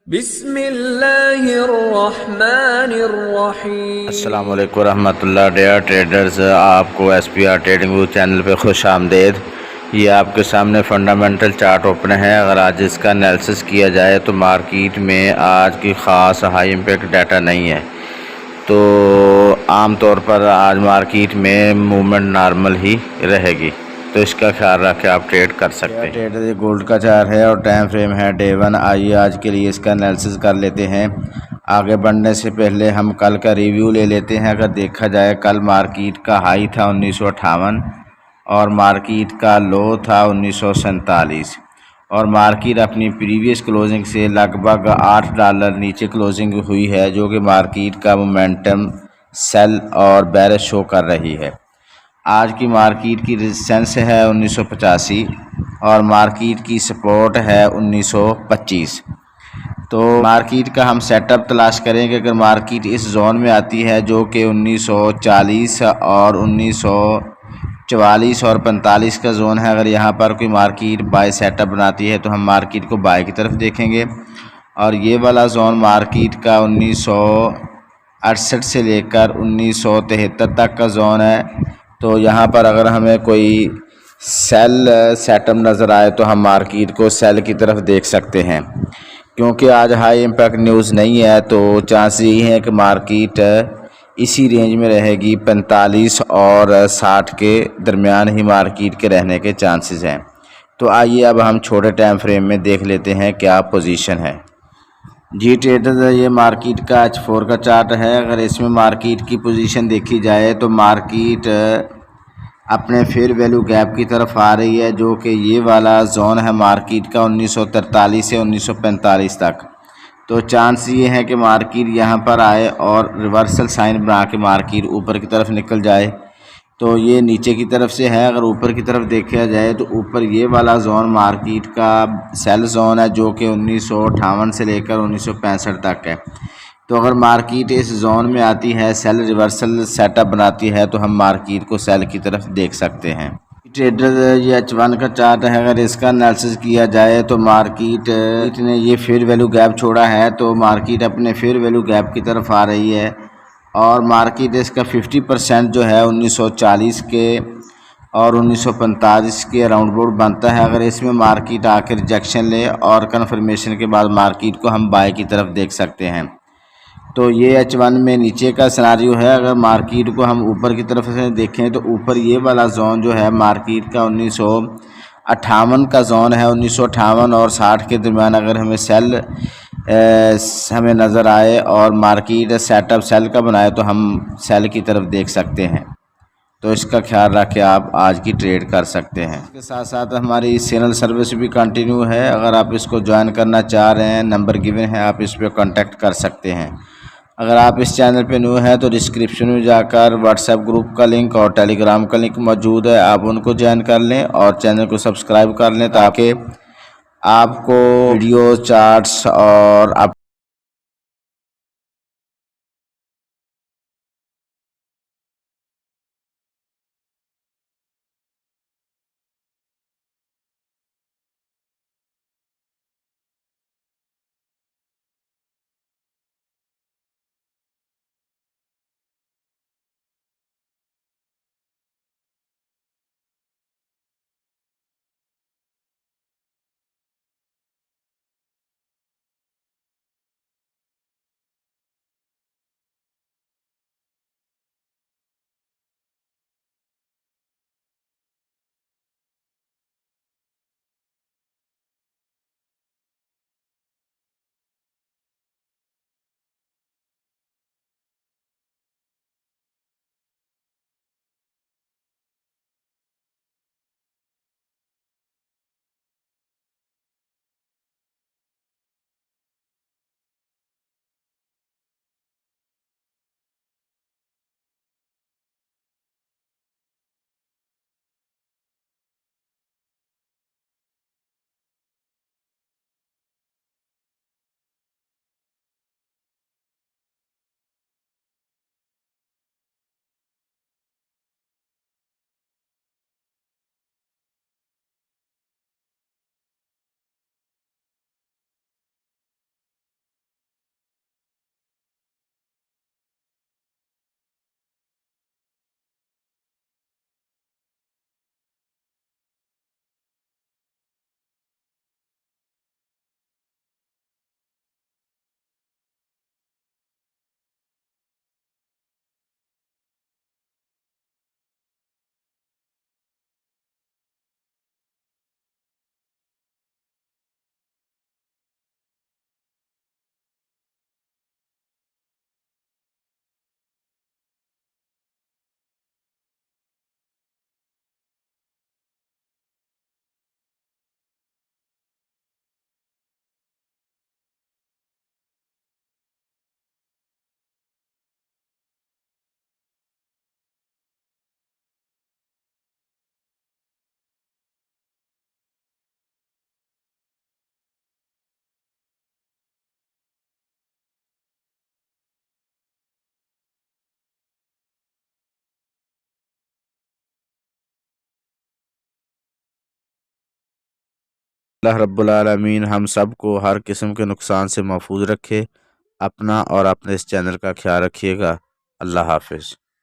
बिस्मिल्लाहिर्रहमानिर्रहीम। अस्सलाम वालेकुम रहमतुल्लाह। डेयर ट्रेडर्स, आपको SPR ट्रेडिंग व्यू चैनल पे खुश आमदेद। ये आपके सामने फंडामेंटल चार्ट ओपन है। अगर आज इसका एनालिसिस किया जाए तो मार्केट में आज की ख़ास हाई इम्पैक्ट डाटा नहीं है, तो आम तौर पर आज मार्केट में मूवमेंट नॉर्मल ही रहेगी, तो इसका ख्याल रख के आप ट्रेड कर सकते हैं। ट्रेडर ये गोल्ड का चार्ट है और टाइम फ्रेम है डे 1। आइए आज के लिए इसका एनालिसिस कर लेते हैं। आगे बढ़ने से पहले हम कल का रिव्यू ले लेते हैं। अगर देखा जाए, कल मार्केट का हाई था 1958 और मार्केट का लो था 1947 और मार्केट अपनी प्रीवियस क्लोजिंग से लगभग $8 नीचे क्लोजिंग हुई है, जो कि मार्केट का मोमेंटम सेल और बेरिश शो कर रही है। आज की मार्केट की रेजिस्टेंस है 1985 और मार्केट की सपोर्ट है 1925। तो मार्केट का हम सेटअप तलाश करेंगे। अगर मार्केट इस जोन में आती है जो कि 1940 और 1944 और 45 का जोन है, अगर यहाँ पर कोई मार्केट बाय सेटअप बनाती है तो हम मार्केट को बाय की तरफ देखेंगे। और ये वाला जोन मार्केट का 1968 से लेकर 1973 तक का जोन है। तो यहाँ पर अगर हमें कोई सेल सेटअप नज़र आए तो हम मार्केट को सेल की तरफ देख सकते हैं। क्योंकि आज हाई इम्पैक्ट न्यूज़ नहीं है, तो चांस यही है कि मार्केट इसी रेंज में रहेगी। 45 और 60 के दरमियान ही मार्केट के रहने के चांसेस हैं। तो आइए अब हम छोटे टाइम फ्रेम में देख लेते हैं क्या पोजीशन है। जी ट्रेडर, ये मार्केट का H4 का चार्ट है। अगर इसमें मार्केट की पोजीशन देखी जाए तो मार्केट अपने फेयर वैल्यू गैप की तरफ आ रही है, जो कि ये वाला जोन है मार्केट का 1943 से 1945 तक। तो चांस ये है कि मार्केट यहाँ पर आए और रिवर्सल साइन बना के मार्केट ऊपर की तरफ निकल जाए। तो ये नीचे की तरफ से है। अगर ऊपर की तरफ देखा जाए तो ऊपर ये वाला जोन मार्केट का सेल जोन है, जो कि 1958 से लेकर 1965 तक है। तो अगर मार्केट इस जोन में आती है, सेल रिवर्सल सेटअप बनाती है, तो हम मार्केट को सेल की तरफ देख सकते हैं। ट्रेडर, ये H1 का चार्ट है। अगर इसका एनालिसिस किया जाए तो मार्केट ने ये फेयर वैल्यू गैप छोड़ा है, तो मार्केट अपने फेयर वैल्यू गैप की तरफ आ रही है और मार्केट इसका 50% जो है 1940 के और 1945 के अराउंड बोर्ड बनता है। अगर इसमें मार्केट आकर रिजेक्शन ले और कन्फर्मेशन के बाद मार्केट को हम बाय की तरफ देख सकते हैं। तो ये H1 में नीचे का सिनारियो है। अगर मार्केट को हम ऊपर की तरफ से देखें तो ऊपर ये वाला जोन जो है मार्केट का 1958 का जोन है। 1958 और 60 के दरमियान अगर हमें सेल हमें नज़र आए और मार्केट सेटअप सेल का बनाए तो हम सेल की तरफ देख सकते हैं। तो इसका ख्याल रख के आप आज की ट्रेड कर सकते हैं। इसके साथ साथ हमारी चैनल सर्विस भी कंटिन्यू है। अगर आप इसको ज्वाइन करना चाह रहे हैं, नंबर गिवन है, आप इस पर कांटेक्ट कर सकते हैं। अगर आप इस चैनल पे न्यू हैं तो डिस्क्रिप्शन में जाकर व्हाट्सएप ग्रुप का लिंक और टेलीग्राम का लिंक मौजूद है, आप उनको ज्वाइन कर लें और चैनल को सब्सक्राइब कर लें, ताकि आपको वीडियो चार्ट्स और अल्लाह रब्बुल आलमीन हम सब को हर किस्म के नुकसान से महफूज रखे। अपना और अपने इस चैनल का ख्याल रखिएगा। अल्लाह हाफिज़।